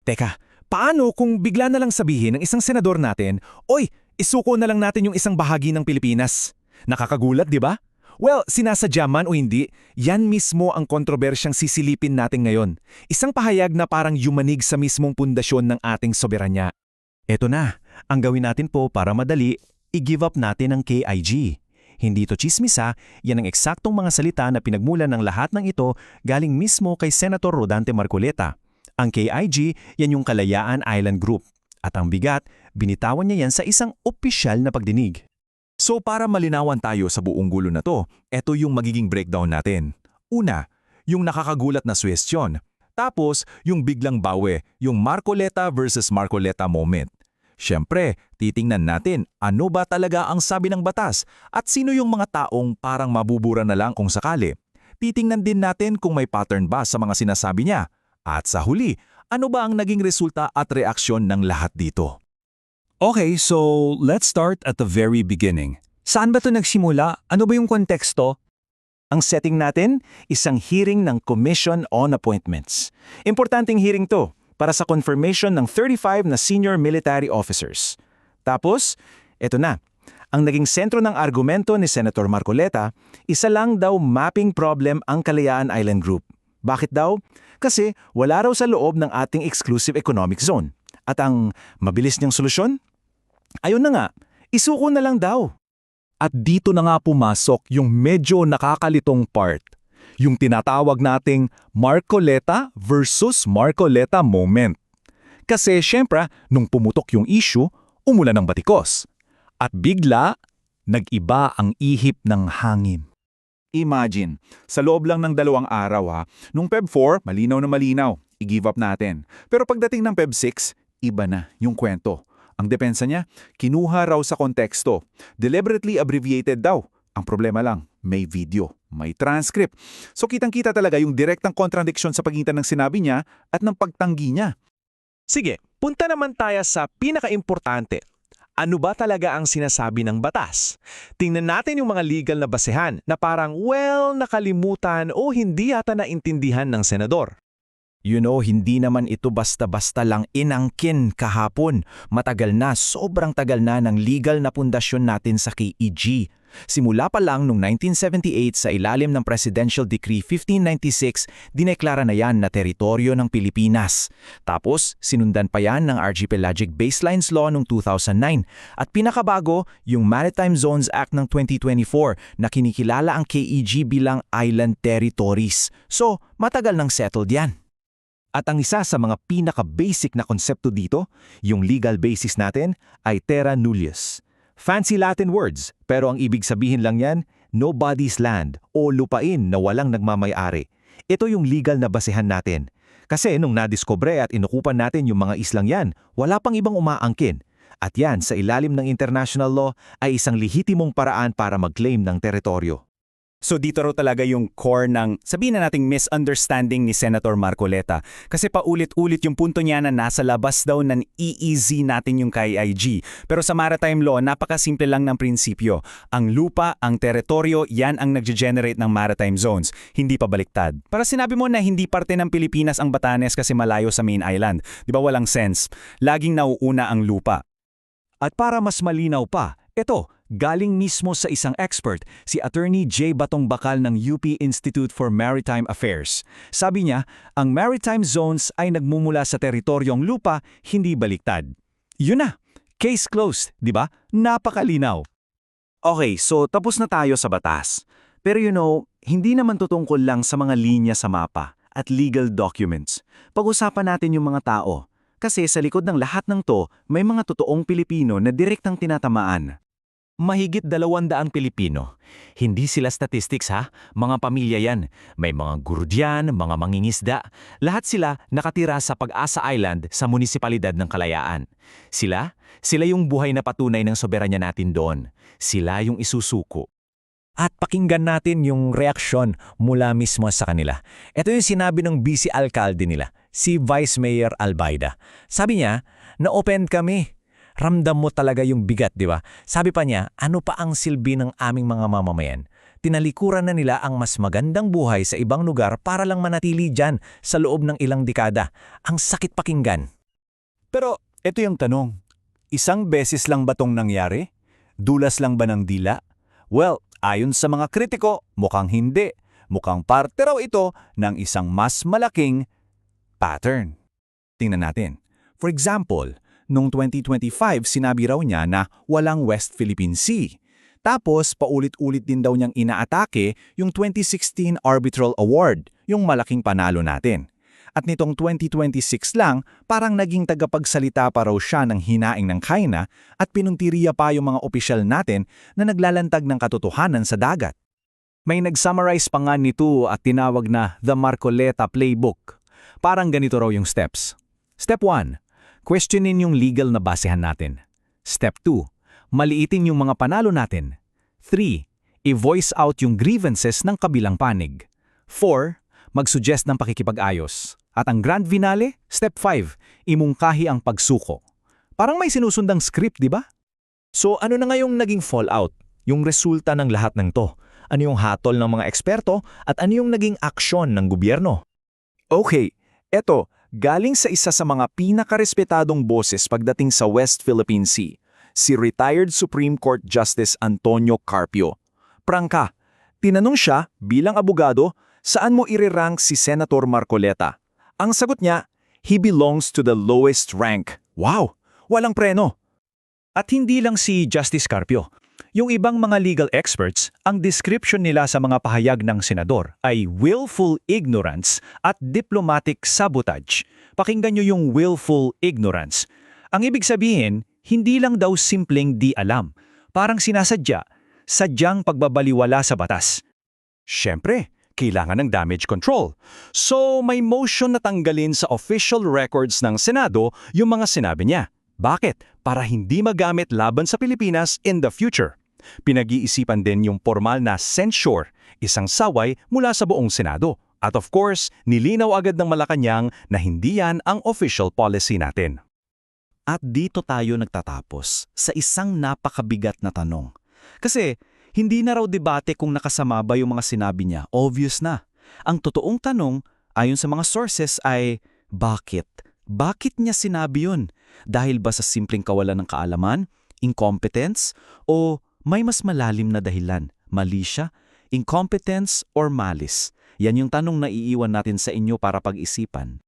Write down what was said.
Teka, paano kung bigla na lang sabihin ng isang senador natin, "Oy, isuko na lang natin yung isang bahagi ng Pilipinas"? Nakakagulat, di ba? Well, sinasadya man o hindi, yan mismo ang kontrobersyang sisilipin natin ngayon. Isang pahayag na parang yumanig sa mismong pundasyon ng ating soberanya. Eto na, ang gawin natin po para madali, i-give up natin ang KIG. Hindi ito chismisa, yan ang eksaktong mga salita na pinagmulan ng lahat ng ito galing mismo kay Senator Rodante Marcoleta. Ang KIG, yan yung Kalayaan Island Group. At ang bigat, binitawan niya yan sa isang opisyal na pagdinig. So para malinawan tayo sa buong gulo na to, eto yung magiging breakdown natin. Una, yung nakakagulat na suwestyon. Tapos, yung biglang bawi, yung Marcoleta versus Marcoleta moment. Siyempre, titingnan natin ano ba talaga ang sabi ng batas at sino yung mga taong parang mabubura na lang kung sakali. Titingnan din natin kung may pattern ba sa mga sinasabi niya. At sa huli, ano ba ang naging resulta at reaksyon ng lahat dito? Okay, so let's start at the very beginning. Saan ba ito nagsimula? Ano ba yung konteksto? Ang setting natin, isang hearing ng Commission on Appointments. Importanteng hearing to para sa confirmation ng 35 na senior military officers. Tapos, eto na. Ang naging sentro ng argumento ni Senator Marcoleta, isa lang daw mapping problem ang Kalayaan Island Group. Bakit daw? Kasi wala raw sa loob ng ating exclusive economic zone. At ang mabilis niyang solusyon? Ayun na nga, isuko na lang daw. At dito na nga pumasok yung medyo nakakalitong part. Yung tinatawag nating Marcoleta versus Marcoleta moment. Kasi syempre, nung pumutok yung issue, umulan ng batikos. At bigla, nag-iba ang ihip ng hangin. Imagine, sa loob lang ng 2 araw nung Feb 4, malinaw na malinaw, i-give up natin. Pero pagdating ng Feb 6, iba na yung kwento. Ang depensa niya, kinuha raw sa konteksto. Deliberately abbreviated daw. Ang problema lang, may video, may transcript. So kitang-kita talaga yung direktang contradiction sa pagitan ng sinabi niya at ng pagtanggi niya. Sige, punta naman tayo sa pinaka-importante. Ano ba talaga ang sinasabi ng batas? Tingnan natin yung mga legal na basehan na parang nakalimutan o hindi yata naintindihan ng senador. Hindi naman ito basta-basta lang inangkin kahapon. Matagal na, sobrang tagal na ng legal na pundasyon natin sa KEG. Simula pa lang noong 1978 sa ilalim ng Presidential Decree 1596, dineklara na yan na teritoryo ng Pilipinas. Tapos, sinundan pa yan ng Archipelagic Baselines Law noong 2009. At pinakabago, yung Maritime Zones Act ng 2024 na kinikilala ang KEG bilang island territories. So, matagal nang settled yan. At ang isa sa mga pinaka-basic na konsepto dito, yung legal basis natin, ay terra nullius. Fancy Latin words, pero ang ibig sabihin lang yan, nobody's land o lupain na walang nagmamay-ari. Ito yung legal na basehan natin. Kasi nung nadiskubre at inukupan natin yung mga islang yan, wala pang ibang umaangkin. At yan, sa ilalim ng international law, ay isang lehitimong paraan para mag-claim ng teritoryo. So dito raw talaga yung core ng, sabihin na nating misunderstanding ni Senator Marcoleta. Kasi paulit-ulit yung punto niya na nasa labas daw ng EEZ natin yung KIG. Pero sa maritime law, napakasimple lang ng prinsipyo. Ang lupa, ang teritoryo, yan ang nag-generate ng maritime zones. Hindi pa baliktad. Para sinabi mo na hindi parte ng Pilipinas ang Batanes kasi malayo sa main island. Di ba walang sense? Laging nauuna ang lupa. At para mas malinaw pa, ito, galing mismo sa isang expert, si Attorney J. Batong Bakal ng UP Institute for Maritime Affairs. Sabi niya, ang maritime zones ay nagmumula sa teritoryong lupa, hindi baliktad. Yun na, case closed, di ba? Napakalinaw. Okay, so tapos na tayo sa batas. Pero hindi naman tutungkol lang sa mga linya sa mapa at legal documents. Pag-usapan natin yung mga tao. Kasi sa likod ng lahat ng to, may mga totoong Pilipino na direktang tinatamaan. Mahigit 200 Pilipino. Hindi sila statistics mga pamilya yan. May mga guro diyan, mga mangingisda. Lahat sila nakatira sa Pag-asa Island sa munisipalidad ng Kalayaan. Sila yung buhay na patunay ng soberanya natin doon. Sila yung isusuko. At pakinggan natin yung reaksyon mula mismo sa kanila. Ito yung sinabi ng vice alcalde nila, si Vice Mayor Albaida. Sabi niya, na-open kami. Ramdam mo talaga yung bigat, di ba? Sabi pa niya, ano pa ang silbi ng aming mga mamamayan? Tinalikuran na nila ang mas magandang buhay sa ibang lugar para lang manatili dyan sa loob ng ilang dekada. Ang sakit pakinggan. Pero ito yung tanong, isang beses lang ba tong nangyari? Dulas lang ba ng dila? Well, ayon sa mga kritiko, mukhang hindi. Mukhang parte raw ito ng isang mas malaking pattern. Tingnan natin. For example, noong 2025 sinabi raw niya na walang West Philippine Sea. Tapos paulit-ulit din daw niyang inaatake yung 2016 Arbitral Award, yung malaking panalo natin. At nitong 2026 lang, parang naging tagapagsalita pa raw siya ng hinaing ng China at pinuntiriya pa yung mga opisyal natin na naglalantag ng katotohanan sa dagat. May nag-summarize pa nga nito at tinawag na The Marcoleta Playbook. Parang ganito raw yung steps. Step 1, questionin yung legal na basehan natin. Step 2, maliitin yung mga panalo natin. 3, i-voice out yung grievances ng kabilang panig. 4, mag-suggest ng pakikipag-ayos. At ang grand finale, step 5, imungkahi ang pagsuko. Parang may sinusundang script, di ba? So ano na ngayong naging fallout? Yung resulta ng lahat ng to? Ano yung hatol ng mga eksperto at ano yung naging aksyon ng gobyerno? Okay, eto, galing sa isa sa mga pinakarespetadong boses pagdating sa West Philippine Sea, si retired Supreme Court Justice Antonio Carpio. Prangka, tinanong siya bilang abogado, saan mo irerank si Senator Marcoleta? Ang sagot niya, he belongs to the lowest rank. Wow, walang preno. At hindi lang si Justice Carpio. Yung ibang mga legal experts, ang description nila sa mga pahayag ng senador ay willful ignorance at diplomatic sabotage. Pakinggan nyo yung willful ignorance. Ang ibig sabihin, hindi lang daw simpleng di alam. Parang sinasadya, sadyang pagbabaliwala sa batas. Siyempre, kailangan ng damage control. So may motion na tanggalin sa official records ng Senado yung mga sinabi niya. Bakit? Para hindi magamit laban sa Pilipinas in the future. Pinag-iisipan din yung formal na censure, isang saway mula sa buong Senado. At of course, nilinaw agad ng Malacanang na hindi yan ang official policy natin. At dito tayo nagtatapos sa isang napakabigat na tanong. Kasi hindi na raw debate kung nakasama ba yung mga sinabi niya, obvious na. Ang totoong tanong, ayon sa mga sources ay, bakit? Bakit niya sinabi yun? Dahil ba sa simpleng kawalan ng kaalaman, incompetence, o may mas malalim na dahilan, mali siya, incompetence or malice? Yan yung tanong na iiwan natin sa inyo para pag-isipan.